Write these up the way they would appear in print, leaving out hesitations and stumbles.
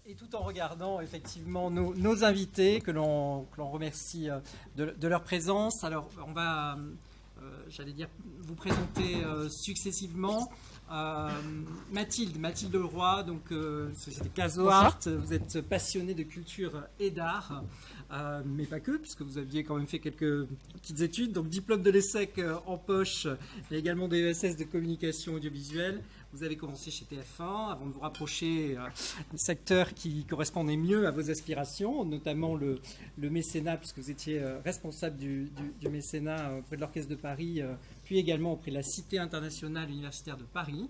Et tout en regardant effectivement nos invités, que l'on remercie de leur présence. Alors, on va, j'allais dire, vous présenter successivement. Mathilde Leroy, donc société Casoart. Vous êtes passionnée de culture et d'art, mais pas que, puisque vous aviez quand même fait quelques petites études. Donc diplôme de l'ESSEC en poche, mais également des ESS de communication audiovisuelle. Vous avez commencé chez TF1 avant de vous rapprocher des secteurs qui correspondaient mieux à vos aspirations, notamment le mécénat, puisque vous étiez responsable du mécénat auprès de l'Orchestre de Paris, puis également auprès de la Cité internationale universitaire de Paris.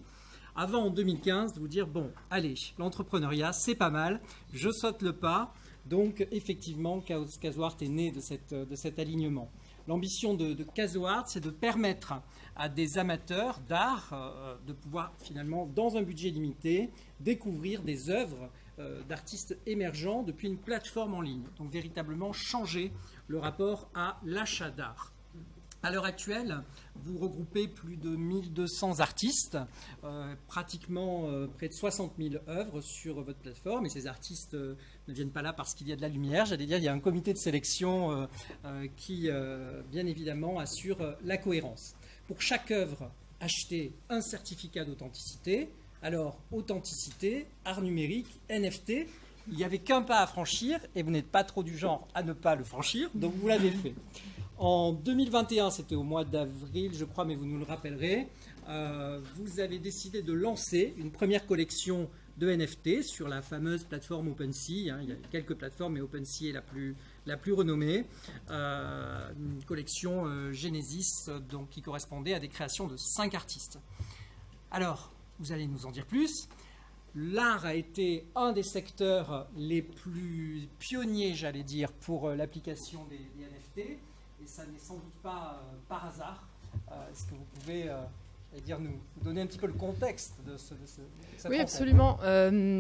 Avant, en 2015, de vous dire, bon, allez, l'entrepreneuriat, c'est pas mal, je saute le pas. Donc, effectivement, Casoart est né de cet alignement. L'ambition de Casoart, c'est de permettre à des amateurs d'art de pouvoir, finalement, dans un budget limité, découvrir des œuvres d'artistes émergents depuis une plateforme en ligne. Donc, véritablement changer le rapport à l'achat d'art. À l'heure actuelle, vous regroupez plus de 1200 artistes, pratiquement près de 60 000 œuvres sur votre plateforme. Et ces artistes ne viennent pas là parce qu'il y a de la lumière. J'allais dire, il y a un comité de sélection qui, bien évidemment, assure la cohérence. Pour chaque œuvre, achetez un certificat d'authenticité. Alors, authenticité, art numérique, NFT. Il n'y avait qu'un pas à franchir et vous n'êtes pas trop du genre à ne pas le franchir, donc vous l'avez fait. En 2021, c'était au mois d'avril, je crois, mais vous nous le rappellerez, vous avez décidé de lancer une première collection de NFT sur la fameuse plateforme OpenSea. Il y a quelques plateformes, mais OpenSea est la plus renommée. Une collection Genesis, donc, qui correspondait à des créations de 5 artistes. Alors, vous allez nous en dire plus. L'art a été un des secteurs les plus pionniers, j'allais dire, pour l'application des NFT. Et ça n'est sans doute pas par hasard. Est-ce que vous pouvez nous donner un petit peu le contexte de cette Oui, rencontre? absolument.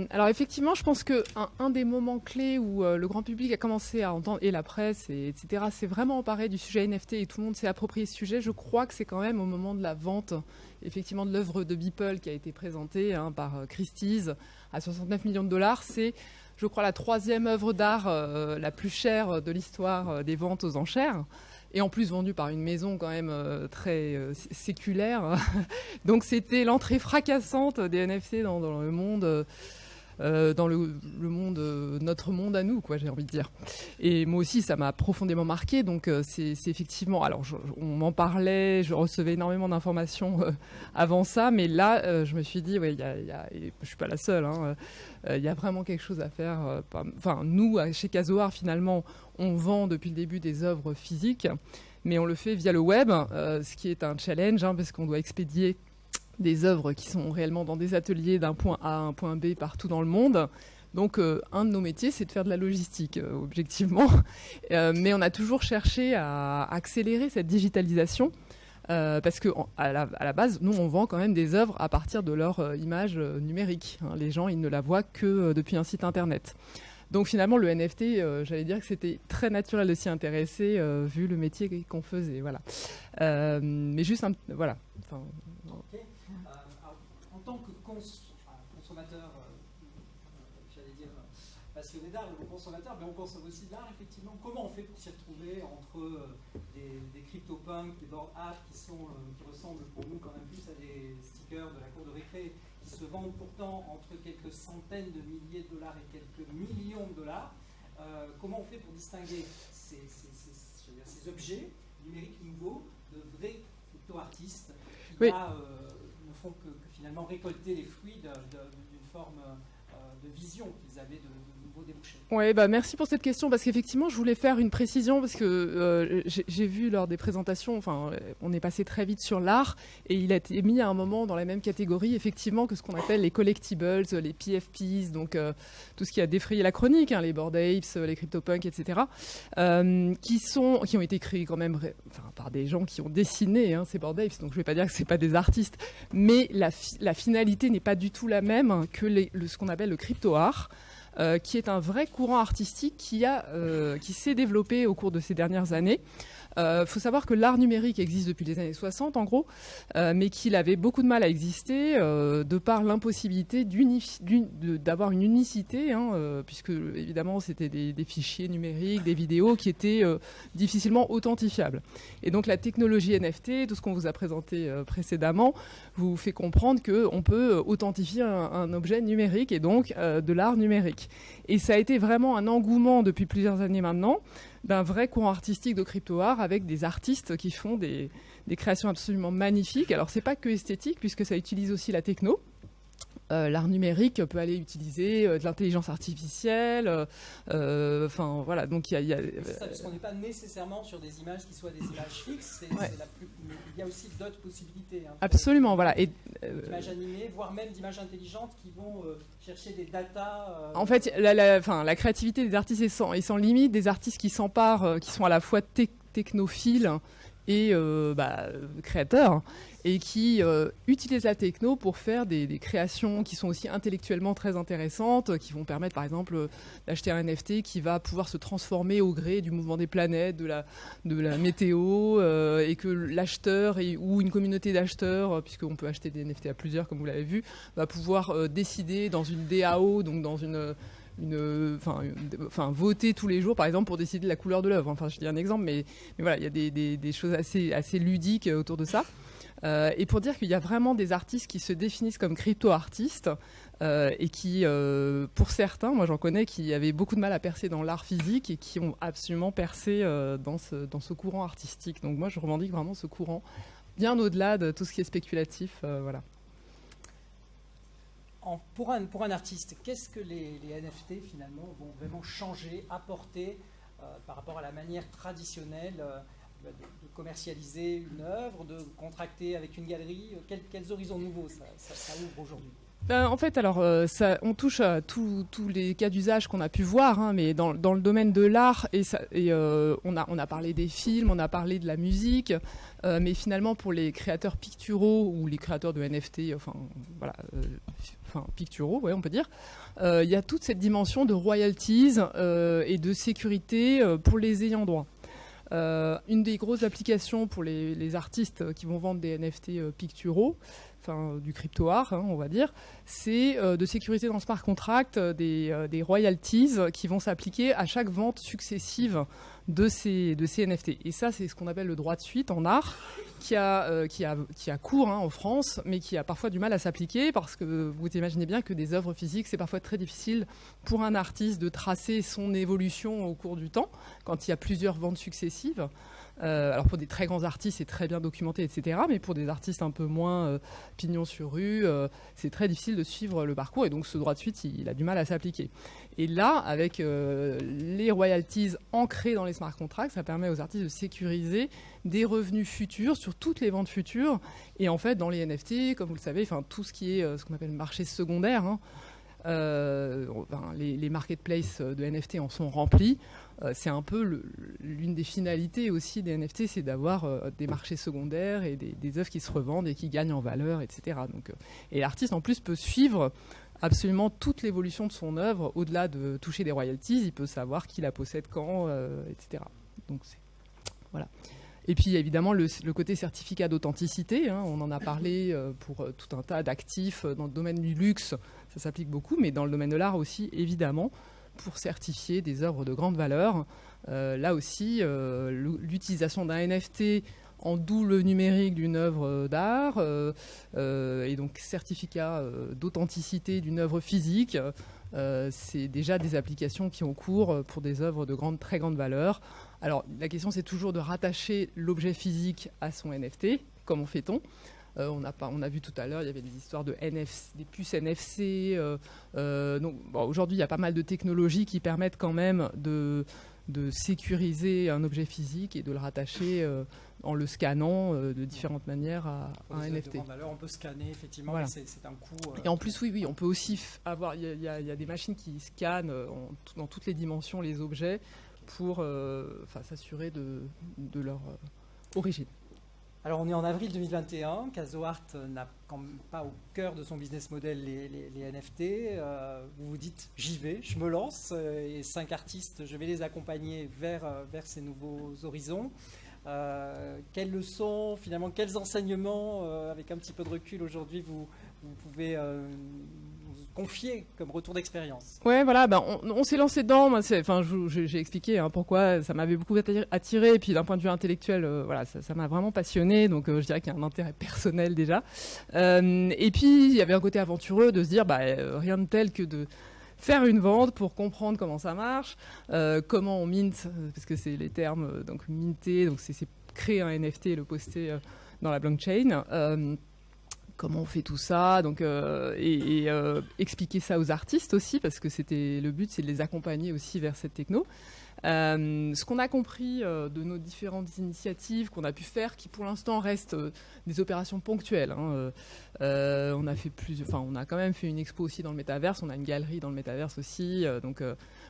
Alors effectivement, je pense qu'un des moments clés où le grand public a commencé à entendre, et la presse, etc., s'est vraiment emparé du sujet NFT et tout le monde s'est approprié ce sujet, je crois que c'est quand même au moment de la vente, effectivement, de l'œuvre de Beeple qui a été présentée par Christie's à 69 millions de dollars. C'est, je crois, la 3e œuvre d'art la plus chère de l'histoire des ventes aux enchères. Et en plus vendue par une maison quand même très séculaire. Donc c'était l'entrée fracassante des NFT dans le monde, dans le monde, notre monde à nous, quoi, j'ai envie de dire. Et moi aussi, ça m'a profondément marqué. Donc c'est effectivement, alors on m'en parlait, je recevais énormément d'informations avant ça, mais là, je me suis dit, ouais, je suis pas la seule. Il y a vraiment quelque chose à faire. Enfin, nous, chez Casoart, finalement, on vend depuis le début des œuvres physiques, mais on le fait via le web, ce qui est un challenge, parce qu'on doit expédier des œuvres qui sont réellement dans des ateliers d'un point A à un point B partout dans le monde. Donc, un de nos métiers, c'est de faire de la logistique, objectivement. Mais on a toujours cherché à accélérer cette digitalisation. Parce que à la base, nous, on vend quand même des œuvres à partir de leur image numérique. Les gens, ils ne la voient que depuis un site internet. Donc finalement, le NFT, j'allais dire que c'était très naturel de s'y intéresser vu le métier qu'on faisait. Voilà. Mais juste voilà. Enfin, okay. Alors, en tant que consommateur, j'allais dire passionné d'art, ou consommateur, mais on consomme aussi de l'art, effectivement. Comment on fait pour s'y retrouver entre des CryptoPunks, des board art qui ressemblent pour nous quand même plus à des stickers de la cour de récré, qui se vendent pourtant entre quelques centaines de milliers de dollars et quelques millions de dollars. Comment on fait pour distinguer ces objets numériques nouveaux de vrais crypto-artistes qui ne font que finalement récolter les fruits d'une forme de vision qu'ils avaient de nouveaux débouchés? Oui, merci pour cette question, parce qu'effectivement, je voulais faire une précision, parce que j'ai vu lors des présentations, on est passé très vite sur l'art, et il a été mis à un moment dans la même catégorie, effectivement, que ce qu'on appelle les collectibles, les PFPs, donc tout ce qui a défrayé la chronique, les Bored Apes, les CryptoPunks, etc., qui ont été créés quand même par des gens qui ont dessiné ces Bored Apes, donc je ne vais pas dire que ce n'est pas des artistes, mais la finalité n'est pas du tout la même que ce qu'on appelle le crypto-art. qui est un vrai courant artistique qui s'est développé au cours de ces dernières années. Faut savoir que l'art numérique existe depuis les années 60 en gros, mais qu'il avait beaucoup de mal à exister de par l'impossibilité d'avoir une unicité, puisque évidemment c'était des fichiers numériques, des vidéos qui étaient difficilement authentifiables. Et donc la technologie NFT, tout ce qu'on vous a présenté précédemment, vous fait comprendre qu'on peut authentifier un objet numérique et donc de l'art numérique. Et ça a été vraiment un engouement depuis plusieurs années maintenant d'un vrai courant artistique de crypto-art avec des artistes qui font des créations absolument magnifiques. Alors, c'est pas que esthétique, puisque ça utilise aussi la techno. L'art numérique peut aller utiliser de l'intelligence artificielle. Voilà, donc il y a c'est ça, parce qu'on n'est pas nécessairement sur des images qui soient des images fixes. Il y a aussi d'autres possibilités. Absolument, voilà. D'images animées, voire même d'images intelligentes qui vont chercher des datas. En fait, la créativité des artistes est sans limite. Des artistes qui s'emparent, qui sont à la fois technophiles et créateurs, et qui utilisent la techno pour faire des créations qui sont aussi intellectuellement très intéressantes, qui vont permettre par exemple d'acheter un NFT qui va pouvoir se transformer au gré du mouvement des planètes, de la météo, et que l'acheteur ou une communauté d'acheteurs, puisqu'on peut acheter des NFT à plusieurs comme vous l'avez vu, va pouvoir décider dans une DAO, donc dans voter tous les jours par exemple pour décider de la couleur de l'œuvre. Enfin, je dis un exemple, mais voilà, il y a des choses assez ludiques autour de ça. Et pour dire qu'il y a vraiment des artistes qui se définissent comme crypto-artistes et qui, pour certains, moi j'en connais, qui avaient beaucoup de mal à percer dans l'art physique et qui ont absolument percé dans ce courant artistique. Donc moi je revendique vraiment ce courant bien au-delà de tout ce qui est spéculatif. Voilà. Pour un artiste, qu'est-ce que les NFT finalement vont vraiment changer, apporter par rapport à la manière traditionnelle de commercialiser une œuvre, de contracter avec une galerie? Quels horizons nouveaux ça ouvre aujourd'hui? En fait, alors, on touche à tous les cas d'usage qu'on a pu voir, mais dans le domaine de l'art, on a parlé des films, on a parlé de la musique, mais finalement pour les créateurs picturaux ou les créateurs de NFT, picturaux, ouais, on peut dire, il y a toute cette dimension de royalties et de sécurité pour les ayants droit. Une des grosses applications pour les artistes qui vont vendre des NFT picturaux, du crypto-art, on va dire, c'est de sécuriser dans le smart contract des royalties qui vont s'appliquer à chaque vente successive de ces NFT. Et ça, c'est ce qu'on appelle le droit de suite en art, qui a cours en France, mais qui a parfois du mal à s'appliquer, parce que vous imaginez bien que des œuvres physiques, c'est parfois très difficile pour un artiste de tracer son évolution au cours du temps, quand il y a plusieurs ventes successives. Alors pour des très grands artistes, c'est très bien documenté, etc. Mais pour des artistes un peu moins pignon sur rue, c'est très difficile de suivre le parcours. Et donc ce droit de suite, il a du mal à s'appliquer. Et là, avec les royalties ancrées dans les smart contracts, ça permet aux artistes de sécuriser des revenus futurs sur toutes les ventes futures. Et en fait, dans les NFT, comme vous le savez, tout ce qui est ce qu'on appelle le marché secondaire, les marketplaces de NFT en sont remplis. C'est un peu l'une des finalités aussi des NFT, c'est d'avoir des marchés secondaires et des œuvres qui se revendent et qui gagnent en valeur, etc. Et l'artiste en plus peut suivre absolument toute l'évolution de son œuvre, au-delà de toucher des royalties, il peut savoir qui la possède quand, etc. Donc voilà. Et puis évidemment le côté certificat d'authenticité, on en a parlé pour tout un tas d'actifs dans le domaine du luxe, ça s'applique beaucoup, mais dans le domaine de l'art aussi évidemment, pour certifier des œuvres de grande valeur. Là aussi, l'utilisation d'un NFT en double numérique d'une œuvre d'art et donc certificat d'authenticité d'une œuvre physique, c'est déjà des applications qui ont cours pour des œuvres de très grande valeur. Alors la question c'est toujours de rattacher l'objet physique à son NFT. Comment fait-on ? On a vu tout à l'heure, il y avait des histoires de NFC, des puces NFC. Aujourd'hui, il y a pas mal de technologies qui permettent quand même de sécuriser un objet physique et de le rattacher en le scannant de différentes manières à un NFT. De grande valeur, on peut scanner, effectivement, voilà. C'est un coût. Et en plus, oui, on peut aussi avoir. Il y a des machines qui scannent dans toutes les dimensions les objets pour s'assurer de leur origine. Alors on est en avril 2021, CasoArt n'a quand même pas au cœur de son business model les NFT. Vous vous dites j'y vais, je me lance et 5 artistes, je vais les accompagner vers ces nouveaux horizons. Quelles leçons, finalement, quels enseignements, avec un petit peu de recul aujourd'hui, vous pouvez nous confier comme retour d'expérience? Ouais, voilà, on s'est lancé dedans. Moi, j'ai expliqué pourquoi ça m'avait beaucoup attiré. Et puis d'un point de vue intellectuel, voilà, ça m'a vraiment passionné. Donc je dirais qu'il y a un intérêt personnel déjà. Et puis il y avait un côté aventureux de se dire, rien de tel que de faire une vente pour comprendre comment ça marche, comment on mint, parce que c'est les termes, donc minter, donc c'est créer un NFT et le poster dans la blockchain. Comment on fait tout ça, donc expliquer ça aux artistes aussi, parce que le but, c'est de les accompagner aussi vers cette techno. Ce qu'on a compris de nos différentes initiatives qu'on a pu faire, qui pour l'instant restent des opérations ponctuelles. On a quand même fait une expo aussi dans le métaverse, on a une galerie dans le métaverse aussi.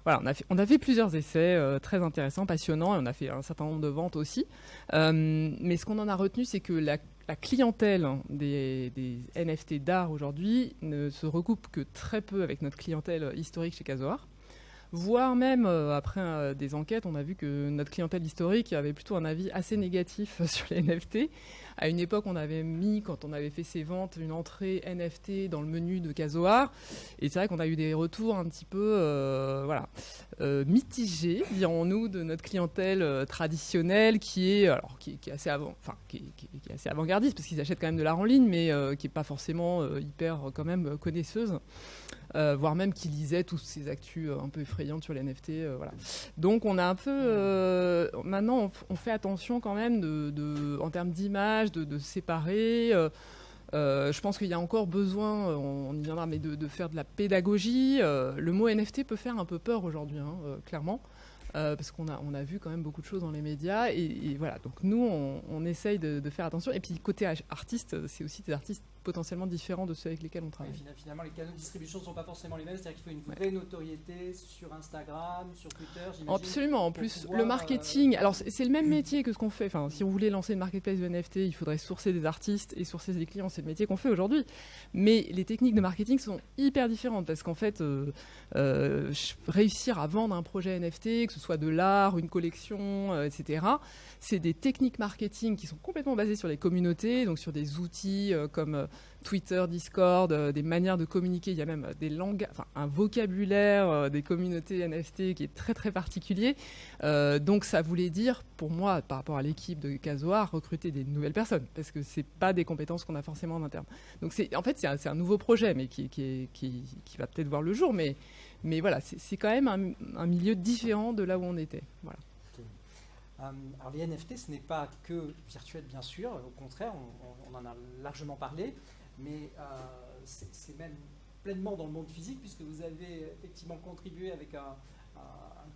Voilà, on a fait plusieurs essais très intéressants, passionnants, et on a fait un certain nombre de ventes aussi. Mais ce qu'on en a retenu, c'est que la clientèle des NFT d'art aujourd'hui ne se recoupe que très peu avec notre clientèle historique chez CasoArt. Voire même, après des enquêtes, on a vu que notre clientèle historique avait plutôt un avis assez négatif sur les NFT. À une époque, on avait mis, quand on avait fait ces ventes, une entrée NFT dans le menu de CasoArt. Et c'est vrai qu'on a eu des retours un petit peu mitigés, dirons-nous, de notre clientèle traditionnelle qui est assez avant-gardiste, parce qu'ils achètent quand même de l'art en ligne, mais qui n'est pas forcément hyper quand même connaisseuse. Voire même qui lisait toutes ces actus un peu effrayantes sur les NFT. Voilà. Donc on a un peu... maintenant, on fait attention quand même en termes d'image, de séparer. Je pense qu'il y a encore besoin, on y viendra, mais de faire de la pédagogie. Le mot NFT peut faire un peu peur aujourd'hui, clairement. Parce qu'on a vu quand même beaucoup de choses dans les médias. Et voilà, donc nous, on essaye de faire attention. Et puis côté artiste, c'est aussi des artistes potentiellement différents de ceux avec lesquels on travaille. Et finalement, les canaux de distribution ne sont pas forcément les mêmes, c'est-à-dire qu'il faut une vraie notoriété sur Instagram, sur Twitter, j'imagine. Absolument, en plus, le marketing, alors c'est le même métier que ce qu'on fait. Enfin, si on voulait lancer une marketplace de NFT, il faudrait sourcer des artistes et sourcer des clients, c'est le métier qu'on fait aujourd'hui. Mais les techniques de marketing sont hyper différentes, parce qu'en fait, réussir à vendre un projet NFT, que ce soit de l'art, une collection, etc., c'est des techniques marketing qui sont complètement basées sur les communautés, donc sur des outils comme Twitter, Discord, des manières de communiquer. Il y a même un vocabulaire des communautés NFT qui est très très particulier. Donc ça voulait dire, pour moi, par rapport à l'équipe de CasoArt, recruter des nouvelles personnes, parce que c'est pas des compétences qu'on a forcément en interne. Donc c'est un nouveau projet, mais qui va peut-être voir le jour. Mais voilà, c'est quand même un milieu différent de là où on était. Voilà. Alors les NFT, ce n'est pas que virtuel, bien sûr. Au contraire, on en a largement parlé. Mais c'est même pleinement dans le monde physique, puisque vous avez effectivement contribué avec un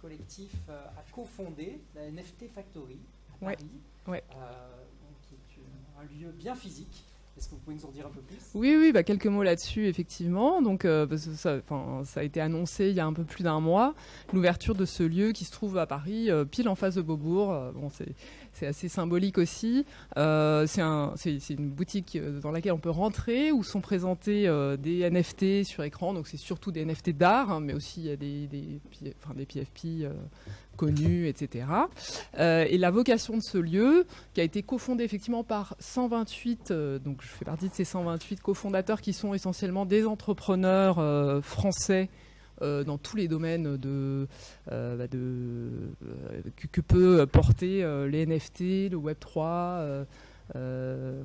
collectif à cofonder la NFT Factory à Paris, qui est un lieu bien physique. Est-ce que vous pouvez nous en dire un peu plus ? Oui, quelques mots là-dessus, effectivement. Donc, ça a été annoncé il y a un peu plus d'un mois, l'ouverture de ce lieu qui se trouve à Paris, pile en face de Beaubourg. C'est assez symbolique aussi. C'est une boutique dans laquelle on peut rentrer, où sont présentés des NFT sur écran. Donc, c'est surtout des NFT d'art, mais aussi il y a des PFP connus, etc. Et la vocation de ce lieu, qui a été cofondé effectivement par 128, donc je fais partie de ces 128 cofondateurs qui sont essentiellement des entrepreneurs français dans tous les domaines que peut porter les NFT, le Web3.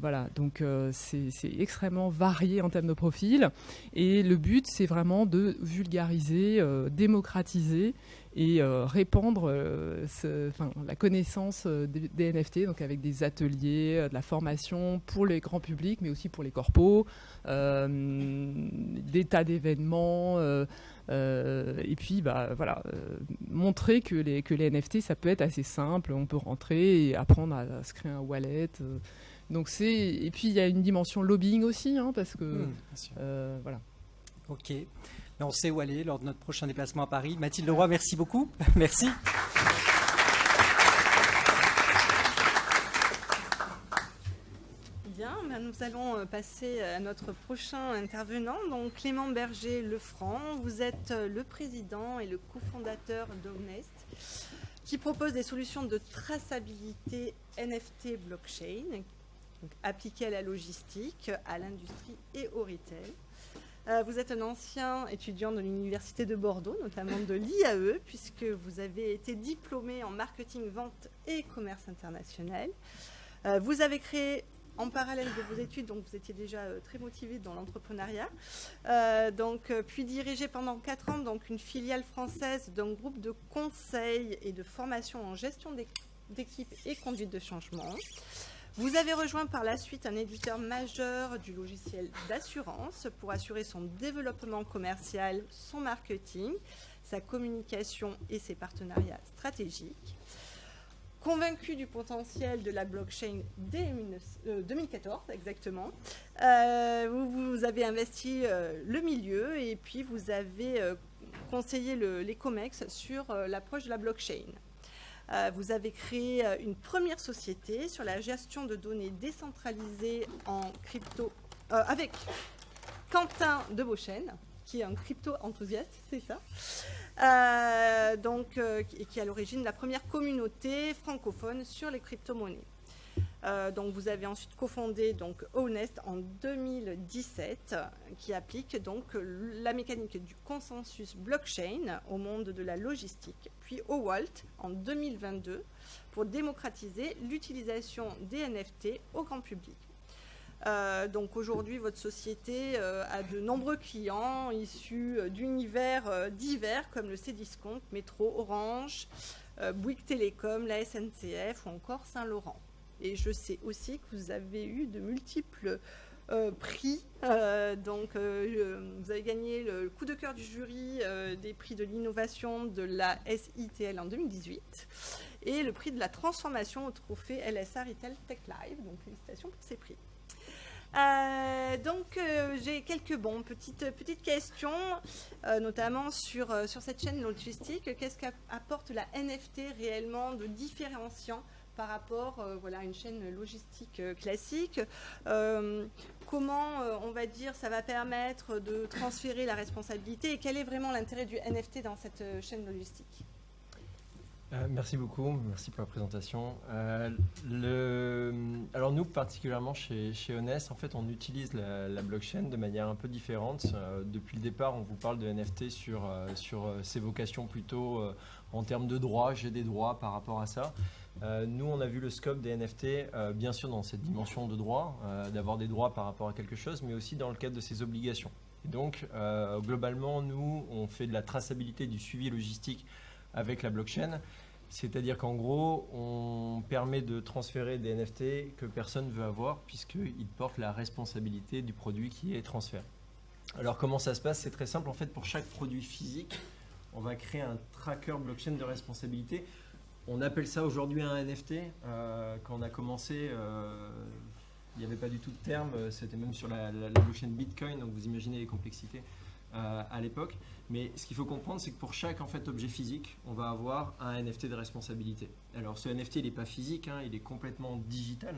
Voilà, donc c'est extrêmement varié en termes de profil. Et le but, c'est vraiment de vulgariser, démocratiser et répandre la connaissance des NFT, donc avec des ateliers, de la formation pour les grands publics, mais aussi pour les corpos, des tas d'événements, et puis montrer que les NFT, ça peut être assez simple, on peut rentrer et apprendre à se créer un wallet. Et puis il y a une dimension lobbying aussi, parce que voilà. Ok. Mais on sait où aller lors de notre prochain déplacement à Paris. Mathilde Leroy, merci beaucoup. Merci. Bien, nous allons passer à notre prochain intervenant, donc Clément Berger-Lefranc. Vous êtes le président et le cofondateur d'Honest, qui propose des solutions de traçabilité NFT blockchain, donc appliquées à la logistique, à l'industrie et au retail. Vous êtes un ancien étudiant de l'Université de Bordeaux, notamment de l'IAE, puisque vous avez été diplômé en marketing, vente et commerce international. Vous avez créé, en parallèle de vos études, donc vous étiez déjà très motivé dans l'entrepreneuriat, puis dirigé pendant 4 ans donc une filiale française d'un groupe de conseil et de formation en gestion d'équipe et conduite de changement. Vous avez rejoint par la suite un éditeur majeur du logiciel d'assurance pour assurer son développement commercial, son marketing, sa communication et ses partenariats stratégiques. Convaincu du potentiel de la blockchain dès 2014 exactement, vous avez investi le milieu et puis vous avez conseillé les COMEX sur l'approche de la blockchain. Vous avez créé une première société sur la gestion de données décentralisées en crypto avec Quentin Debauchène, qui est un crypto-enthousiaste, c'est ça, et qui est à l'origine de la première communauté francophone sur les crypto-monnaies. Donc vous avez ensuite cofondé donc Honest en 2017, qui applique donc la mécanique du consensus blockchain au monde de la logistique, puis Owalt en 2022 pour démocratiser l'utilisation des NFT au grand public. Donc aujourd'hui, votre société a de nombreux clients issus d'univers divers comme le Cdiscount, Métro, Orange, Bouygues Télécom, la SNCF ou encore Saint-Laurent. Et je sais aussi que vous avez eu de multiples prix. Vous avez gagné le coup de cœur du jury des prix de l'innovation de la SITL en 2018 et le prix de la transformation au trophée LSA Retail Tech Live. Donc félicitations pour ces prix. J'ai quelques petites questions, notamment sur cette chaîne logistique. Qu'est-ce qu'apporte la NFT réellement de différenciant par rapport à une chaîne logistique classique? Comment, on va dire, ça va permettre de transférer la responsabilité et quel est vraiment l'intérêt du NFT dans cette chaîne logistique? Merci beaucoup, merci pour la présentation. Alors nous, particulièrement chez Honest, en fait, on utilise la blockchain de manière un peu différente. Depuis le départ, on vous parle de NFT sur ses vocations plutôt en termes de droits. J'ai des droits par rapport à ça. Nous, on a vu le scope des NFT, bien sûr dans cette dimension de droit, d'avoir des droits par rapport à quelque chose, mais aussi dans le cadre de ses obligations. Et donc, globalement, nous, on fait de la traçabilité du suivi logistique avec la blockchain, c'est-à-dire qu'en gros, on permet de transférer des NFT que personne ne veut avoir puisqu'ils portent la responsabilité du produit qui est transféré. Alors comment ça se passe? C'est très simple, en fait, pour chaque produit physique, on va créer un tracker blockchain de responsabilité. On appelle ça aujourd'hui un NFT. Quand on a commencé, il n'y avait pas du tout de terme, c'était même sur la blockchain Bitcoin, donc vous imaginez les complexités à l'époque. Mais ce qu'il faut comprendre, c'est que pour chaque objet physique, on va avoir un NFT de responsabilité. Alors ce NFT, il n'est pas physique, il est complètement digital.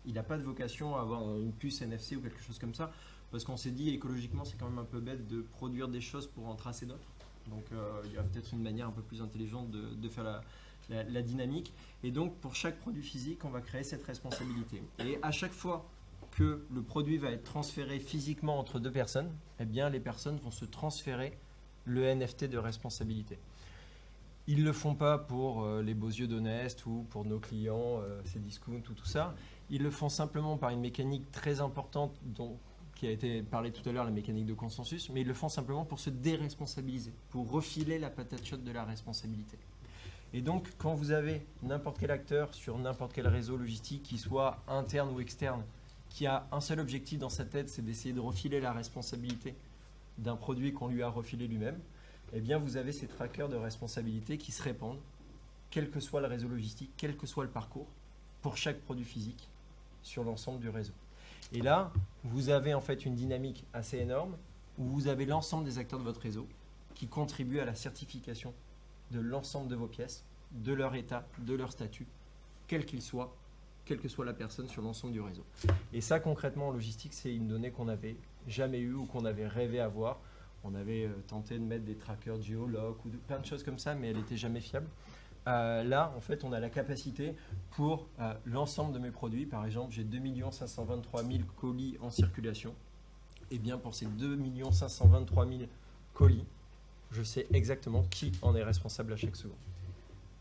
Il n'a pas de vocation à avoir une puce NFC ou quelque chose comme ça, parce qu'on s'est dit écologiquement, c'est quand même un peu bête de produire des choses pour en tracer d'autres. Donc il y a peut-être une manière un peu plus intelligente de faire la dynamique. Et donc pour chaque produit physique, on va créer cette responsabilité. Et à chaque fois que le produit va être transféré physiquement entre deux personnes, eh bien les personnes vont se transférer le NFT de responsabilité. Ils ne le font pas pour les beaux yeux d'Honest ou pour nos clients, Cdiscount ou tout ça. Ils le font simplement par une mécanique très importante qui a été parlé tout à l'heure, la mécanique de consensus, mais ils le font simplement pour se déresponsabiliser, pour refiler la patate chaude de la responsabilité. Et donc, quand vous avez n'importe quel acteur sur n'importe quel réseau logistique, qu'il soit interne ou externe, qui a un seul objectif dans sa tête, c'est d'essayer de refiler la responsabilité d'un produit qu'on lui a refilé lui-même, eh bien vous avez ces trackers de responsabilité qui se répandent, quel que soit le réseau logistique, quel que soit le parcours, pour chaque produit physique sur l'ensemble du réseau. Et là, vous avez en fait une dynamique assez énorme où vous avez l'ensemble des acteurs de votre réseau qui contribuent à la certification de l'ensemble de vos pièces, de leur état, de leur statut, quel qu'il soit, quelle que soit la personne sur l'ensemble du réseau. Et ça, concrètement, en logistique, c'est une donnée qu'on n'avait jamais eue ou qu'on avait rêvé avoir. On avait tenté de mettre des trackers géologues ou plein de choses comme ça, mais elle n'était jamais fiable. Là, en fait, on a la capacité pour l'ensemble de mes produits. Par exemple, j'ai 2 523 000 colis en circulation. Et bien, pour ces 2 523 000 colis, je sais exactement qui en est responsable à chaque seconde.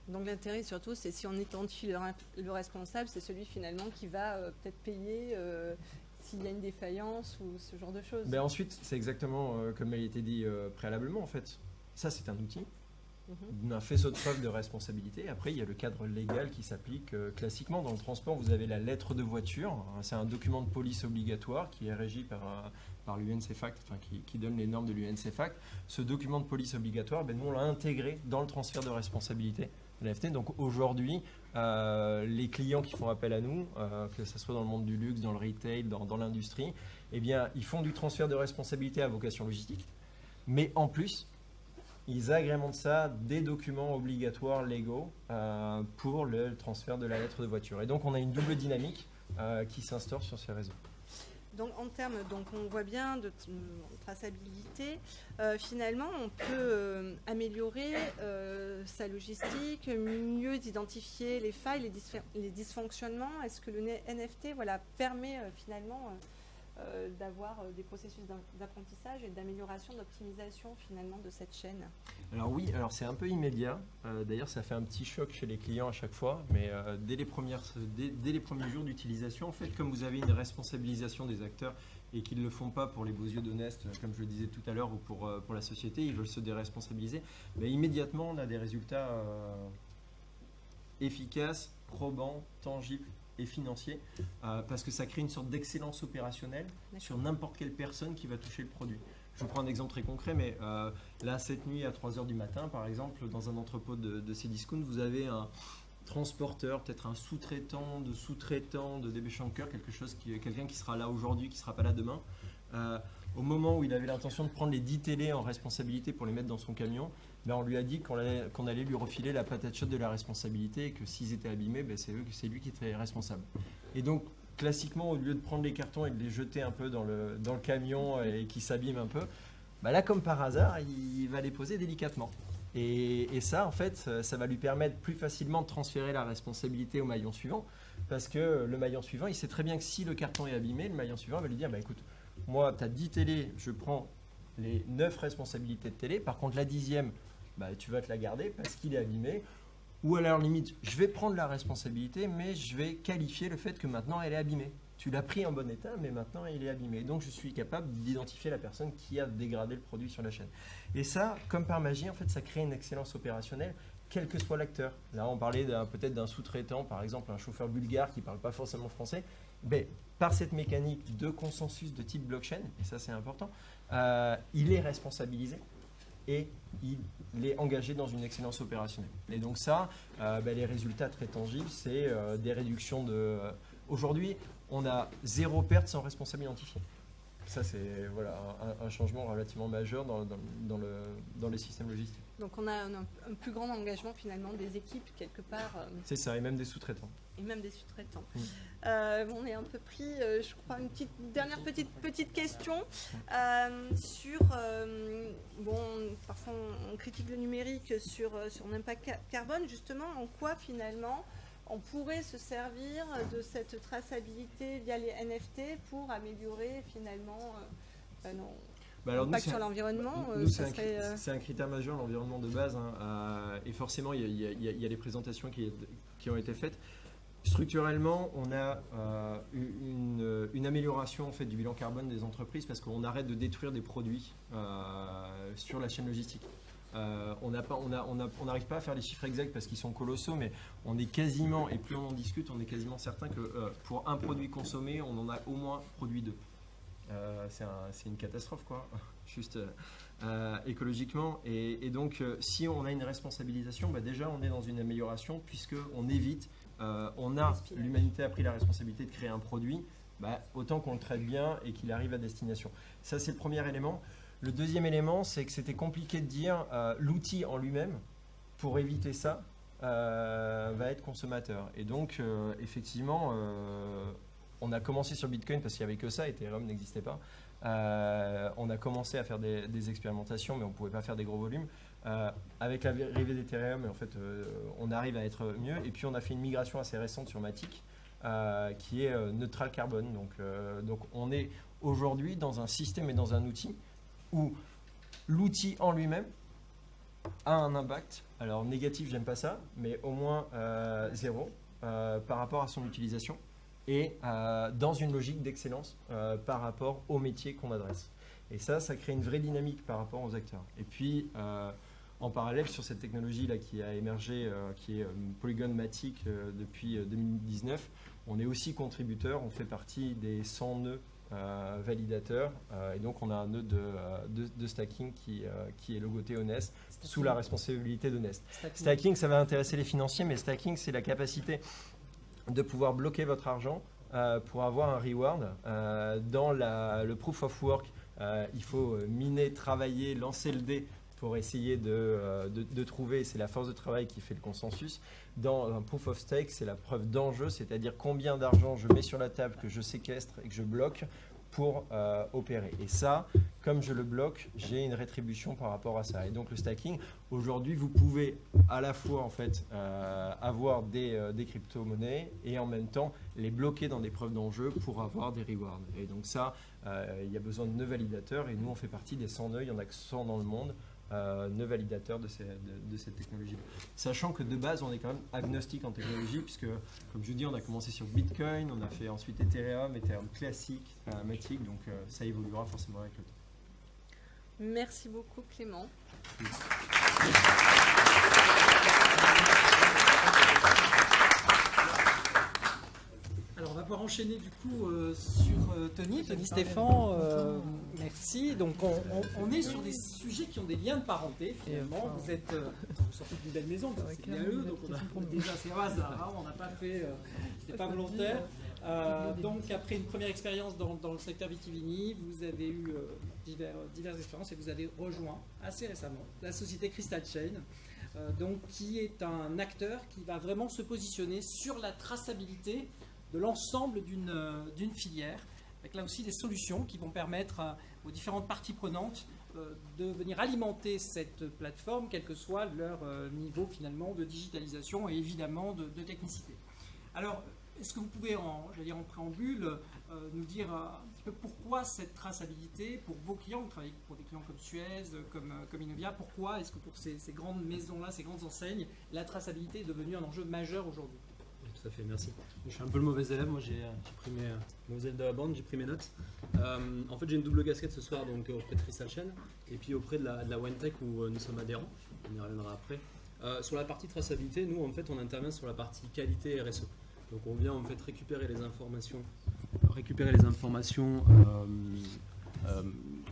Donc l'intérêt surtout, c'est si on identifie le responsable, c'est celui finalement qui va peut-être payer s'il y a une défaillance ou ce genre de choses. Ben ensuite, c'est exactement comme il a été dit préalablement en fait. Ça, c'est un outil, un faisceau de preuve de responsabilité. Après, il y a le cadre légal qui s'applique classiquement. Dans le transport, vous avez la lettre de voiture. C'est un document de police obligatoire qui est régi par l'UNCFACT, enfin, qui donne les normes de l'UNCFACT. Ce document de police obligatoire, ben, nous, on l'a intégré dans le transfert de responsabilité de l'AFT. Donc aujourd'hui, les clients qui font appel à nous, que ce soit dans le monde du luxe, dans le retail, dans l'industrie, eh bien, ils font du transfert de responsabilité à vocation logistique. Mais en plus, ils agrémentent ça des documents obligatoires légaux pour le transfert de la lettre de voiture. Et donc, on a une double dynamique qui s'instaure sur ces réseaux. Donc, en termes, on voit bien de traçabilité. Finalement, on peut améliorer sa logistique, mieux identifier les failles, les dysfonctionnements. Est-ce que le NFT permet finalement d'avoir des processus d'apprentissage et d'amélioration, d'optimisation finalement de cette chaîne? Alors oui, c'est un peu immédiat. D'ailleurs, ça fait un petit choc chez les clients à chaque fois, mais dès les premiers jours d'utilisation, en fait, comme vous avez une responsabilisation des acteurs et qu'ils ne le font pas pour les beaux yeux d'Honest, comme je le disais tout à l'heure, ou pour la société, ils veulent se déresponsabiliser, mais immédiatement, on a des résultats efficaces, probants, tangibles et financiers, parce que ça crée une sorte d'excellence opérationnelle sur n'importe quelle personne qui va toucher le produit. Je vous prends un exemple très concret, mais là, cette nuit, à 3h du matin, par exemple, dans un entrepôt de Cdiscount, vous avez un transporteur, peut-être un sous-traitant de DB Schenker, quelqu'un qui sera là aujourd'hui, qui ne sera pas là demain. Au moment où il avait l'intention de prendre les 10 télés en responsabilité pour les mettre dans son camion, ben on lui a dit qu'on allait lui refiler la patate chaude de la responsabilité et que s'ils étaient abîmés, ben c'est lui qui était responsable. Et donc, classiquement, au lieu de prendre les cartons et de les jeter un peu dans le camion et qu'ils s'abîment un peu, ben là, comme par hasard, il va les poser délicatement. Et ça, en fait, ça va lui permettre plus facilement de transférer la responsabilité au maillon suivant, parce que le maillon suivant, il sait très bien que si le carton est abîmé, le maillon suivant va lui dire, bah, écoute, moi, tu as 10 télés, je prends les 9 responsabilités de télé, par contre la 10e, bah, tu vas te la garder parce qu'il est abîmé. Ou à la limite, je vais prendre la responsabilité, mais je vais qualifier le fait que maintenant elle est abîmée. Tu l'as pris en bon état, mais maintenant il est abîmé. Donc je suis capable d'identifier la personne qui a dégradé le produit sur la chaîne. Et ça, comme par magie, en fait, ça crée une excellence opérationnelle, quel que soit l'acteur. Là, on parlait peut-être d'un sous-traitant, par exemple un chauffeur bulgare qui ne parle pas forcément français. Mais par cette mécanique de consensus de type blockchain, et ça c'est important, il est responsabilisé et il est engagé dans une excellence opérationnelle. Et donc ça, les résultats très tangibles, c'est des réductions de... Aujourd'hui, on a 0 perte sans responsable identifié. Ça, c'est un changement relativement majeur dans les systèmes logistiques. Donc on a un plus grand engagement finalement des équipes quelque part. C'est ça, et même des sous-traitants. Et même des sous-traitants. On est un peu pris, je crois, une dernière petite question sur... parfois on critique le numérique sur l'impact carbone. Justement, en quoi finalement on pourrait se servir de cette traçabilité via les NFT pour améliorer finalement l'impact sur l'environnement? C'est un critère majeur, l'environnement de base. Et forcément, il y a les présentations qui ont été faites. Structurellement, on a une amélioration en fait, du bilan carbone des entreprises parce qu'on arrête de détruire des produits sur la chaîne logistique. On n'arrive pas à faire les chiffres exacts parce qu'ils sont colossaux, mais on est quasiment, et plus on en discute, on est quasiment certain que pour un produit consommé, on en a au moins produit 2. C'est une catastrophe, quoi, juste écologiquement. Et donc, si on a une responsabilisation, déjà on est dans une amélioration puisqu'on évite, l'humanité a pris la responsabilité de créer un produit, autant qu'on le traite bien et qu'il arrive à destination. Ça, c'est le premier élément. Le deuxième élément, c'est que c'était compliqué de dire l'outil en lui-même, pour éviter ça, va être consommateur. Et donc, effectivement, on a commencé sur Bitcoin parce qu'il n'y avait que ça, Ethereum n'existait pas. On a commencé à faire des expérimentations, mais on ne pouvait pas faire des gros volumes. Avec l'arrivée d'Ethereum, en fait, on arrive à être mieux. Et puis, on a fait une migration assez récente sur Matic, qui est neutral carbone. Donc, on est aujourd'hui dans un système et dans un outil où l'outil en lui-même a un impact. Alors, négatif, j'aime pas ça, mais au moins 0 par rapport à son utilisation. Et dans une logique d'excellence par rapport au métier qu'on adresse. Et ça crée une vraie dynamique par rapport aux acteurs. Et puis, en parallèle, sur cette technologie-là qui a émergé, qui est Polygon Matic depuis 2019, on est aussi contributeur, on fait partie des 100 nœuds validateurs. Et donc, on a un nœud de stacking qui est logoté Honest, sous la responsabilité d'Honest. Stacking, ça va intéresser les financiers, mais stacking, c'est la capacité de pouvoir bloquer votre argent pour avoir un reward. Dans le proof of work, il faut miner, travailler, lancer le dé pour essayer de trouver, c'est la force de travail qui fait le consensus. Dans un proof of stake, c'est la preuve d'enjeu, c'est-à-dire combien d'argent je mets sur la table, que je séquestre et que je bloque pour opérer. Et ça, comme je le bloque, j'ai une rétribution par rapport à ça. Et donc le stacking, aujourd'hui, vous pouvez à la fois en fait avoir des crypto-monnaies et en même temps les bloquer dans des preuves d'enjeu pour avoir des rewards. Et donc ça, il y a besoin de nœuds validateurs et nous on fait partie des 100 nœuds, il y en a que 100 dans le monde. Nœuds validateurs de cette technologie. Sachant que de base, on est quand même agnostique en technologie, puisque, comme je vous dis, on a commencé sur Bitcoin, on a fait ensuite Ethereum classique, Matic, donc ça évoluera forcément avec le temps. Merci beaucoup, Clément. Alors, on va pouvoir enchaîner du coup sur Tony Stéphan. Merci. Donc, on est sur des sujets qui ont des liens de parenté. Finalement, vous sortez d'une belle maison, c'est bien eux. Donc, on a déjà c'est au hasard. On n'a pas fait, c'était pas volontaire. Donc, après une première expérience dans le secteur vitivini, vous avez eu diverses expériences et vous avez rejoint assez récemment la société Crystal Chain. Donc, qui est un acteur qui va vraiment se positionner sur la traçabilité de l'ensemble d'une filière, avec là aussi des solutions qui vont permettre aux différentes parties prenantes de venir alimenter cette plateforme, quel que soit leur niveau finalement de digitalisation et évidemment de technicité. Alors, est-ce que vous pouvez, en préambule, nous dire un petit peu pourquoi cette traçabilité pour vos clients, vous travaillez pour des clients comme Suez, comme Innovia, pourquoi est-ce que pour ces grandes maisons-là, ces grandes enseignes, la traçabilité est devenue un enjeu majeur aujourd'hui ? Tout à fait, merci. Je suis un peu le mauvais élève, moi j'ai pris mes mauvais élèves de la bande, j'ai pris mes notes. En fait j'ai une double casquette ce soir donc auprès de Crystal Chain et puis auprès de la WineTech où nous sommes adhérents, on y reviendra après. Sur la partie traçabilité, nous en fait on intervient sur la partie qualité RSE. Donc on vient en fait récupérer les informations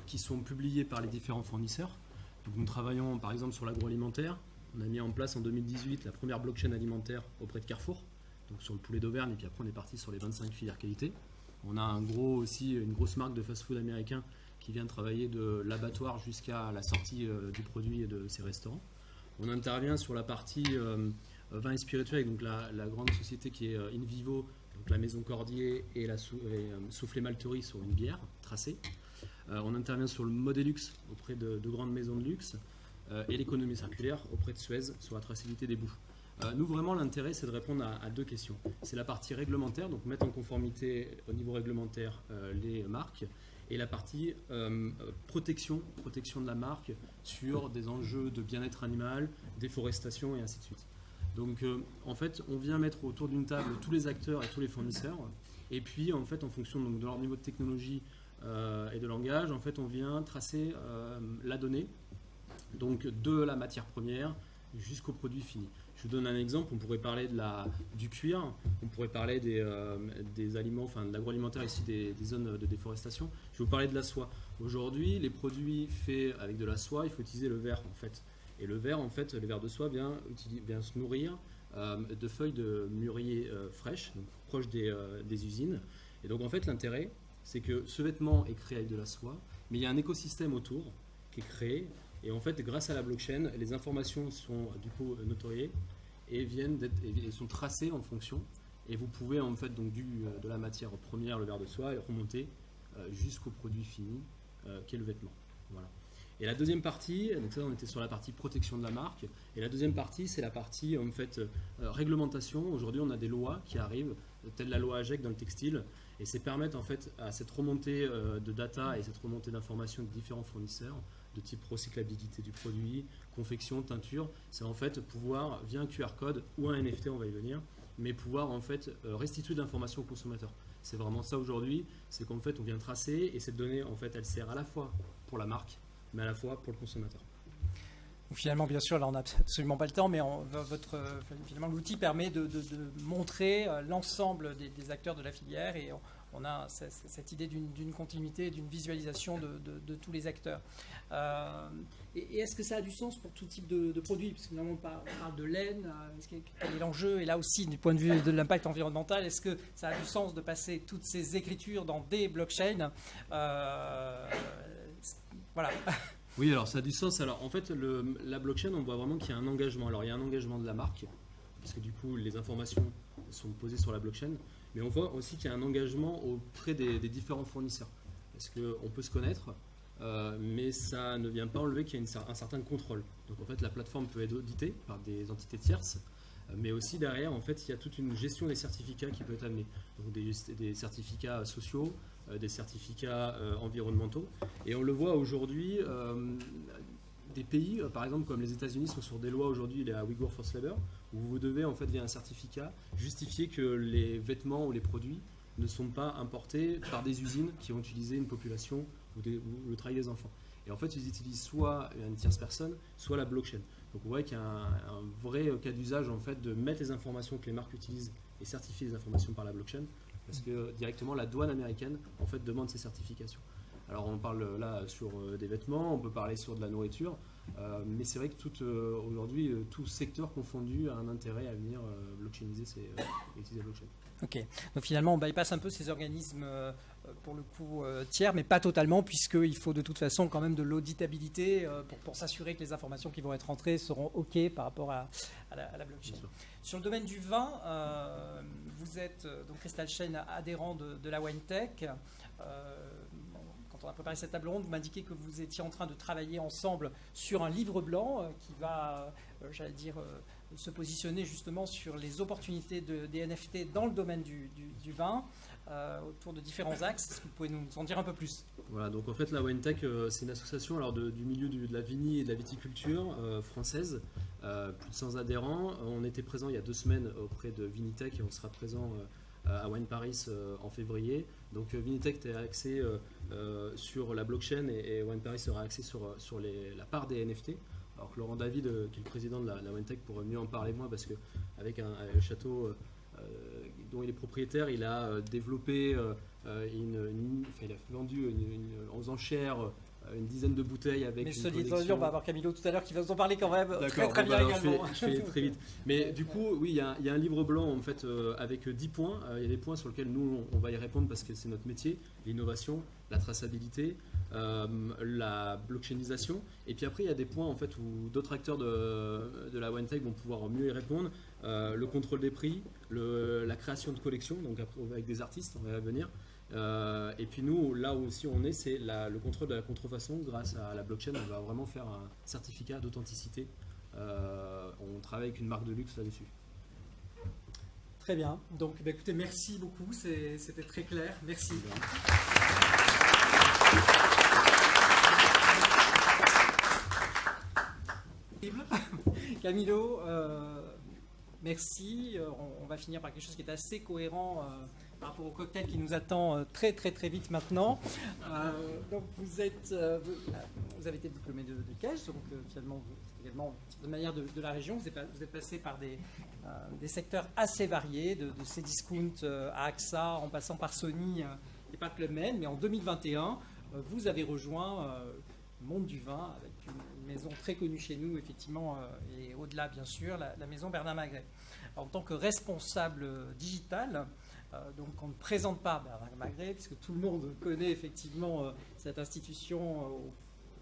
qui sont publiées par les différents fournisseurs. Donc nous travaillons par exemple sur l'agroalimentaire. On a mis en place en 2018 la première blockchain alimentaire auprès de Carrefour, donc sur le poulet d'Auvergne, et puis après on est parti sur les 25 filières qualité. On a une grosse marque de fast-food américain qui vient travailler de l'abattoir jusqu'à la sortie du produit et de ses restaurants. On intervient sur la partie vin et spiritueux, donc la grande société qui est InVivo, donc la maison Cordier et Soufflet Malterie sur une bière tracée. On intervient sur le Modelux auprès de grandes maisons de luxe et l'économie circulaire auprès de Suez sur la traçabilité des boues. Nous, vraiment, l'intérêt, c'est de répondre à deux questions. C'est la partie réglementaire, donc mettre en conformité au niveau réglementaire les marques, et la partie protection de la marque sur des enjeux de bien-être animal, déforestation et ainsi de suite. Donc, en fait, on vient mettre autour d'une table tous les acteurs et tous les fournisseurs, et puis, en fait, en fonction donc, de leur niveau de technologie et de langage, en fait, on vient tracer la donnée, donc de la matière première jusqu'au produit fini. Je vous donne un exemple, on pourrait parler du cuir, on pourrait parler des aliments, enfin de l'agroalimentaire ici, des zones de déforestation. Je vais vous parler de la soie. Aujourd'hui, les produits faits avec de la soie, il faut utiliser le verre en fait. Et le verre, en fait, le verre de soie vient se nourrir de feuilles de mûrier fraîches, donc proches des usines. Et donc en fait, l'intérêt, c'est que ce vêtement est créé avec de la soie, mais il y a un écosystème autour qui est créé. Et en fait, grâce à la blockchain, les informations sont du coup notoriées et sont tracés en fonction. Et vous pouvez en fait donc de la matière première, le verre de soie, et remonter jusqu'au produit fini qui est le vêtement. Voilà. Et la deuxième partie, donc ça on était sur la partie protection de la marque, et la deuxième partie c'est la partie en fait réglementation. Aujourd'hui on a des lois qui arrivent, telle la loi AGEC dans le textile, et c'est permettre en fait à cette remontée de data et cette remontée d'informations de différents fournisseurs, de type recyclabilité du produit, confection, teinture, c'est en fait pouvoir via un QR code ou un NFT, on va y venir, mais pouvoir en fait restituer de l'information au consommateur. C'est vraiment ça aujourd'hui, c'est qu'en fait on vient tracer et cette donnée en fait elle sert à la fois pour la marque, mais à la fois pour le consommateur. Donc finalement, bien sûr, là on n'a absolument pas le temps, mais finalement l'outil permet de montrer l'ensemble des acteurs de la filière et on a cette idée d'une continuité, d'une visualisation de tous les acteurs. Et est-ce que ça a du sens pour tout type de produit? Parce que finalement on parle de laine, quel est l'enjeu? Et là aussi, du point de vue de l'impact environnemental, est-ce que ça a du sens de passer toutes ces écritures dans des blockchains? Voilà. Oui, alors ça a du sens. Alors en fait, la blockchain, on voit vraiment qu'il y a un engagement. Alors il y a un engagement de la marque, parce que du coup, les informations sont posées sur la blockchain, mais on voit aussi qu'il y a un engagement auprès des différents fournisseurs. Parce qu'on peut se connaître, mais ça ne vient pas enlever qu'il y a un certain contrôle. Donc en fait, la plateforme peut être auditée par des entités tierces, mais aussi derrière, en fait, il y a toute une gestion des certificats qui peut être amenée. Donc des certificats sociaux, des certificats environnementaux. Et on le voit aujourd'hui, des pays, par exemple comme les États-Unis, sont sur des lois aujourd'hui, il y a Uyghur Forced Labor, où vous devez en fait via un certificat justifier que les vêtements ou les produits ne sont pas importés par des usines qui ont utilisé une population ou le travail des enfants. Et en fait, ils utilisent soit une tierce personne, soit la blockchain. Donc on voit qu'il y a un vrai cas d'usage en fait de mettre les informations que les marques utilisent et certifier les informations par la blockchain. Parce que directement la douane américaine en fait demande ces certifications. Alors on parle là sur des vêtements, on peut parler sur de la nourriture, mais c'est vrai que aujourd'hui tout secteur confondu a un intérêt à venir blockchainiser et utiliser la blockchain. Ok, donc finalement on bypass un peu ces organismes pour le coup tiers, mais pas totalement, puisqu'il faut de toute façon quand même de l'auditabilité pour s'assurer que les informations qui vont être rentrées seront ok par rapport à la blockchain. Sur le domaine du vin, vous êt donc Crystal Chain adhérent de la WineTech. Quand on a préparé cette table ronde, vous m'indiquez que vous étiez en train de travailler ensemble sur un livre blanc qui va, j'allais dire, se positionner justement sur les opportunités des NFT dans le domaine du vin, autour de différents axes. Est-ce que vous pouvez nous en dire un peu plus? Voilà, donc en fait la WineTech, c'est une association alors, du milieu de la vigne et de la viticulture française, plus de 100 adhérents. On était présent il y a 2 semaines auprès de Vinitech et on sera présent à Wine Paris en février. Donc Vinitech est axé sur la blockchain et Wine Paris sera axé sur la part des NFT. Alors que Laurent David, qui est le président de la WineTech, pourrait mieux en parler moi parce qu'avec un château dont il est propriétaire, il a développé, il a vendu aux enchères une dizaine de bouteilles avec. Mais cela dit, on va avoir Camilo tout à l'heure qui va vous en parler quand même. D'accord, très bien également. Je fais très vite. Mais du coup, oui, il y a un livre blanc en fait avec 10 points. Il y a des points sur lesquels nous on va y répondre parce que c'est notre métier, l'innovation, la traçabilité, la blockchainisation. Et puis après, il y a des points en fait où d'autres acteurs de la WineTech vont pouvoir mieux y répondre. Le contrôle des prix, la création de collections, donc après, avec des artistes, on va y revenir. Et puis nous, là où aussi on est, c'est le contrôle de la contrefaçon. Grâce à la blockchain, on va vraiment faire un certificat d'authenticité. On travaille avec une marque de luxe là-dessus. Très bien. Donc, écoutez, merci beaucoup. C'était très clair. Merci. Camilo, merci. On va finir par quelque chose qui est assez cohérent par rapport au cocktail qui nous attend très très très vite maintenant. Donc vous avez été diplômé de Liège, donc finalement vous également de manière de la région. Vous êtes passé par des secteurs assez variés, de Cdiscount à AXA, en passant par Sony et par Club Med. Mais en 2021, vous avez rejoint le monde du vin avec une maison très connue chez nous, effectivement, et au-delà, bien sûr, la maison Bernard Magret. En tant que responsable digital, donc on ne présente pas Bernard Magret, puisque tout le monde connaît effectivement cette institution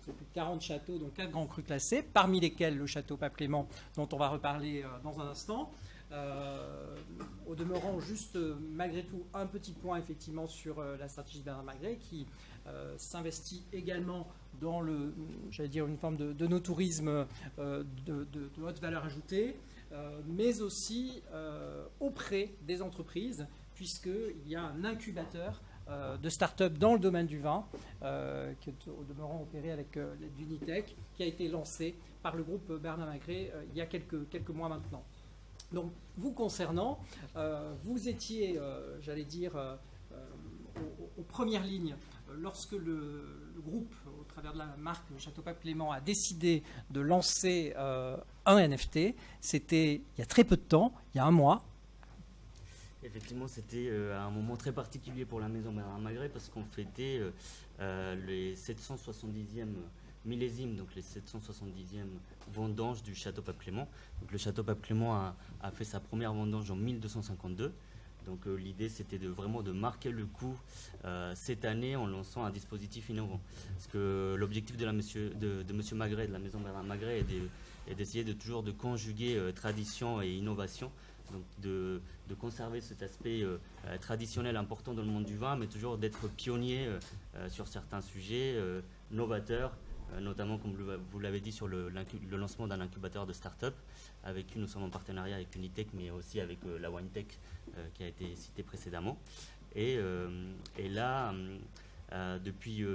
c'est plus de 40 châteaux, donc 4 grands crus classés, parmi lesquels le château Pape Clément, dont on va reparler dans un instant. Au demeurant, juste malgré tout, un petit point effectivement sur la stratégie de Bernard Magret qui s'investit également dans une forme de no-tourisme de haute valeur ajoutée, mais aussi auprès des entreprises, puisqu'il y a un incubateur de start-up dans le domaine du vin, qui est au demeurant opéré avec l'aide d'Unitech, qui a été lancé par le groupe Bernard Magret il y a quelques mois maintenant. Donc, vous concernant, vous étiez, aux premières lignes lorsque le groupe, au travers de la marque Château Pape Clément, a décidé de lancer un NFT. C'était il y a très peu de temps, il y a un mois. Effectivement, c'était un moment très particulier pour la maison Bernard Magret parce qu'on fêtait les 770e millésimes, donc les 770e vendanges du Château Pape Clément. Donc le Château Pape Clément a fait sa première vendange en 1252. Donc l'idée c'était vraiment de marquer le coup cette année en lançant un dispositif innovant. Parce que l'objectif de Monsieur Magret, de la maison Bernard Magret, est d'essayer toujours de conjuguer tradition et innovation. Donc de conserver cet aspect traditionnel important dans le monde du vin, mais toujours d'être pionnier sur certains sujets novateurs, notamment comme vous l'avez dit sur le lancement d'un incubateur de start-up, avec qui nous sommes en partenariat avec Unitech, mais aussi avec la WineTech qui a été citée précédemment. Et là, depuis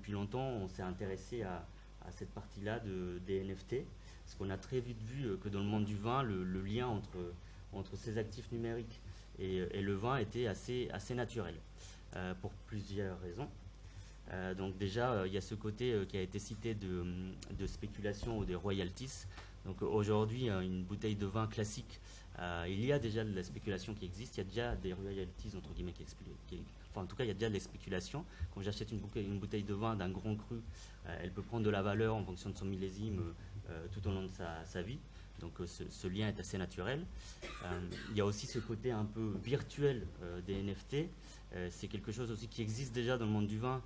longtemps, on s'est intéressé à cette partie-là des NFT, parce qu'on a très vite vu que dans le monde du vin, le lien entre ces actifs numériques et le vin était assez naturel, pour plusieurs raisons. Donc déjà, il y a ce côté qui a été cité de spéculation ou des royalties. Donc aujourd'hui, une bouteille de vin classique, il y a déjà de la spéculation qui existe, il y a déjà des royalties, entre guillemets, en tout cas, il y a déjà de la spéculation. Quand j'achète une bouteille de vin d'un grand cru, elle peut prendre de la valeur en fonction de son millésime tout au long de sa vie. Donc ce lien est assez naturel. Il y a aussi ce côté un peu virtuel des NFT. C'est quelque chose aussi qui existe déjà dans le monde du vin,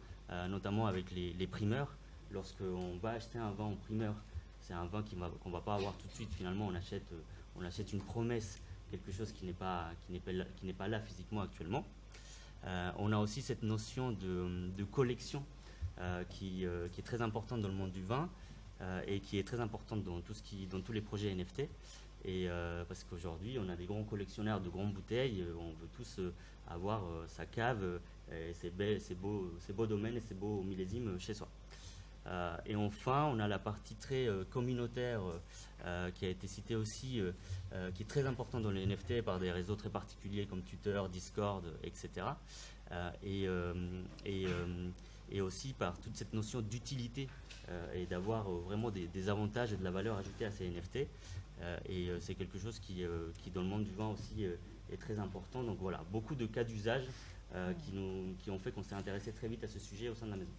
notamment avec les primeurs. Lorsqu'on va acheter un vin en primeur, c'est un vin qu'on ne va pas avoir tout de suite. Finalement, on achète une promesse, quelque chose qui n'est pas là physiquement actuellement. On a aussi cette notion de collection qui est très importante dans le monde du vin et qui est très importante dans tous les projets NFT. Et parce qu'aujourd'hui, on a des grands collectionneurs de grandes bouteilles, on veut tous avoir sa cave, et ses beaux domaines et ses beaux millésimes chez soi. Et enfin, on a la partie très communautaire qui a été citée aussi, qui est très importante dans les NFT par des réseaux très particuliers comme Twitter, Discord, etc. Et aussi par toute cette notion d'utilité et d'avoir vraiment des avantages et de la valeur ajoutée à ces NFT. Et c'est quelque chose qui dans le monde du vin aussi est très important. Donc voilà, beaucoup de cas d'usage qui ont fait qu'on s'est intéressé très vite à ce sujet au sein de la maison.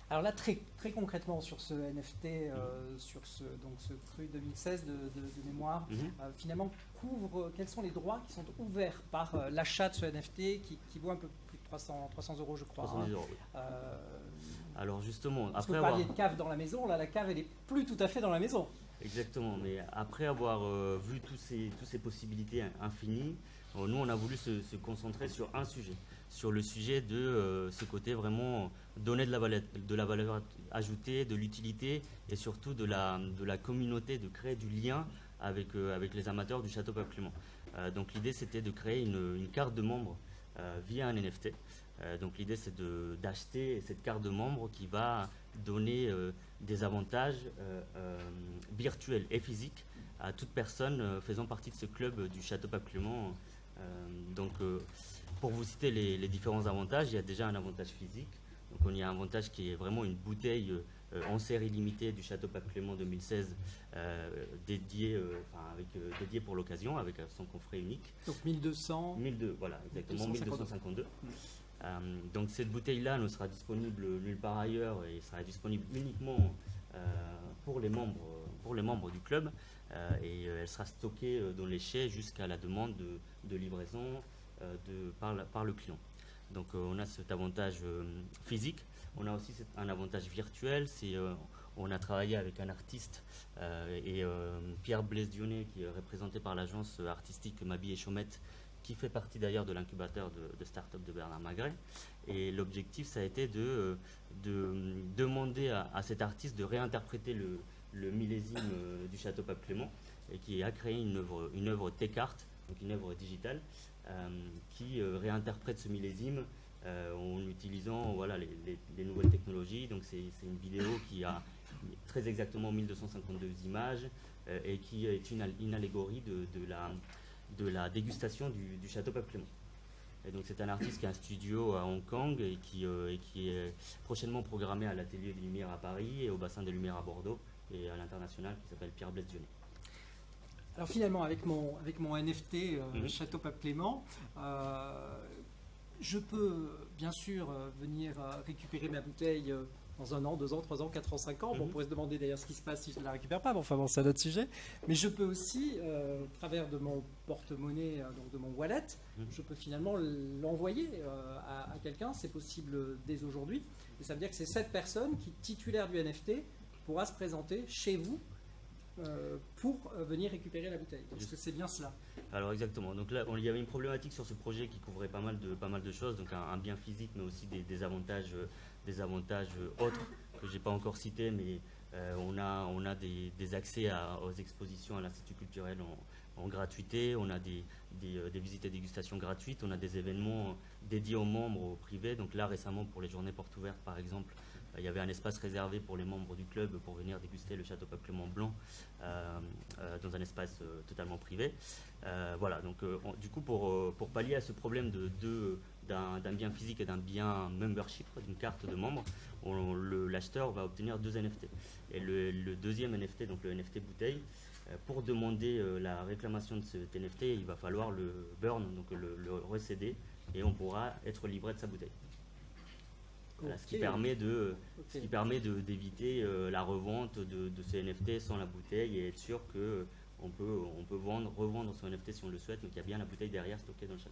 Alors là, très, très concrètement sur ce NFT, sur ce cru 2016 de mémoire, finalement couvre quels sont les droits qui sont ouverts par l'achat de ce NFT qui vaut un peu plus de 300 € je crois. 300 000 €, oui. Alors justement, parce que vous parliez de cave dans la maison, là la cave elle est plus tout à fait dans la maison. Exactement, mais après avoir vu toutes ces possibilités infinies, nous on a voulu se concentrer sur un sujet, sur le sujet de ce côté vraiment donner de la valeur ajoutée, de l'utilité et surtout de la communauté, de créer du lien avec les amateurs du Château Pape Clément. Donc l'idée c'était de créer une carte de membre via un NFT. Donc l'idée c'est d'acheter cette carte de membre qui va donner des avantages virtuels et physiques à toute personne faisant partie de ce club du Château Pape Clément. Donc pour vous citer les différents avantages, il y a déjà un avantage physique. Donc on y a un avantage qui est vraiment une bouteille en série limitée du Château Pape Clément 2016 dédiée pour l'occasion avec son coffret unique. Donc 1200. Voilà, exactement 1252. Donc cette bouteille-là ne sera disponible nulle part ailleurs et sera disponible uniquement pour les membres du club et elle sera stockée dans les chais jusqu'à la demande de livraison par le client. Donc on a cet avantage physique. On a aussi un avantage virtuel. On a travaillé avec un artiste Pierre Blaise Dionnet, qui est représenté par l'agence artistique Mabi et Chaumette, qui fait partie d'ailleurs de l'incubateur de start-up de Bernard Magret. Et l'objectif, ça a été de demander à cet artiste de réinterpréter le millésime du Château Pape Clément, et qui a créé une œuvre T-Cart, donc une œuvre digitale, qui réinterprète ce millésime en utilisant les nouvelles technologies. Donc c'est une vidéo qui a très exactement 1252 images et qui est une allégorie de la dégustation du Château Pape Clément. Et donc c'est un artiste qui a un studio à Hong Kong et qui est prochainement programmé à l'Atelier des Lumières à Paris et au Bassin des Lumières à Bordeaux et à l'international, qui s'appelle Pierre Blaise Dionnet. Alors finalement, avec mon NFT Château Pape Clément, je peux bien sûr venir récupérer ma bouteille dans 1 an, 2 ans, 3 ans, 4 ans, 5 ans. Bon, on pourrait se demander d'ailleurs ce qui se passe si je ne la récupère pas. Bon, enfin bon, c'est un autre sujet. Mais je peux aussi, au travers de mon porte-monnaie, donc de mon wallet, je peux finalement l'envoyer à quelqu'un. C'est possible dès aujourd'hui. Et ça veut dire que c'est cette personne qui, titulaire du NFT, pourra se présenter chez vous pour venir récupérer la bouteille. Est-ce que c'est bien cela? Alors exactement. Donc là, il y avait une problématique sur ce projet qui couvrait pas mal de choses. Donc un bien physique, mais aussi des avantages autres que j'ai pas encore cités, mais on a des accès aux expositions à l'Institut culturel en gratuité, on a des visites et dégustations gratuites, on a des événements dédiés aux membres, aux privés. Donc là récemment, pour les journées portes ouvertes par exemple, il y avait un espace réservé pour les membres du club pour venir déguster le Château Pape Clément blanc dans un espace totalement privé. Voilà, donc du coup pour pallier à ce problème d'un bien physique et d'un bien membership, d'une carte de membre, l'acheteur va obtenir 2 NFT. Et le deuxième NFT, donc le NFT bouteille, pour demander la réclamation de cet NFT, il va falloir le burn, donc le recéder, et on pourra être livré de sa bouteille. Voilà, ce qui permet d'éviter la revente de ce NFT sans la bouteille et être sûr qu'on peut revendre son NFT si on le souhaite, mais qu'il y a bien la bouteille derrière stockée dans le château.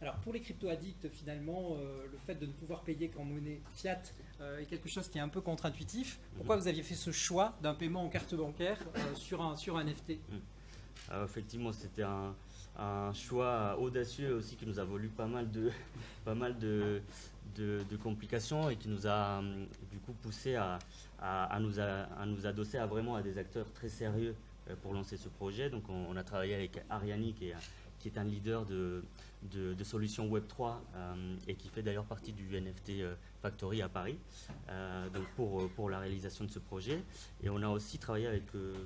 Alors pour les crypto-addicts, finalement, le fait de ne pouvoir payer qu'en monnaie fiat est quelque chose qui est un peu contre-intuitif. Pourquoi vous aviez fait ce choix d'un paiement en carte bancaire sur un NFT? Alors, effectivement, c'était un choix audacieux aussi qui nous a valu pas mal de complications et qui nous a du coup poussé à nous adosser à des acteurs très sérieux pour lancer ce projet. Donc on a travaillé avec Ariani qui est un leader de solutions Web3 et qui fait d'ailleurs partie du NFT Factory à Paris, donc pour la réalisation de ce projet. Et on a aussi travaillé avec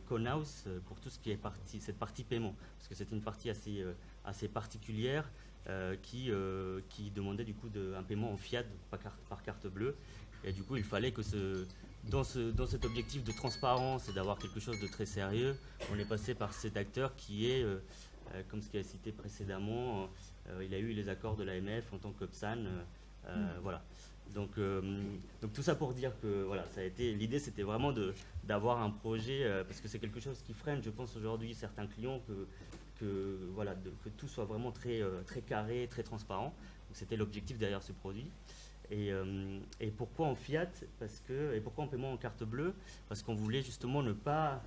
Conhouse pour tout ce qui est cette partie paiement, parce que c'était une partie assez particulière qui demandait du coup un paiement en fiat par carte bleue. Et du coup, il fallait que dans cet objectif de transparence et d'avoir quelque chose de très sérieux, on est passé par cet acteur qui est, comme ce qui a été cité précédemment, il a eu les accords de l'AMF en tant qu'UPSAN. Voilà. Donc tout ça pour dire que voilà, l'idée c'était vraiment d'avoir un projet, parce que c'est quelque chose qui freine, je pense, aujourd'hui certains clients, que tout soit vraiment très carré, très transparent. C'était l'objectif derrière ce produit. Et pourquoi en fiat? Et pourquoi en paiement en carte bleue? Parce qu'on voulait justement ne pas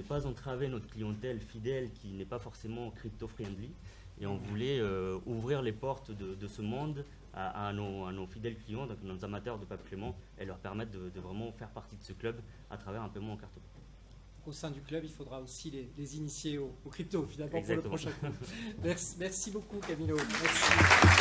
entraver notre clientèle fidèle qui n'est pas forcément crypto-friendly. Et on voulait ouvrir les portes de ce monde à nos fidèles clients, donc nos amateurs de Pape Clément, et leur permettre de vraiment faire partie de ce club à travers un paiement en carte bleue. Au sein du club, il faudra aussi les initier au crypto, finalement, Exactement. pour le prochain coup. Merci beaucoup, Camilo. Merci.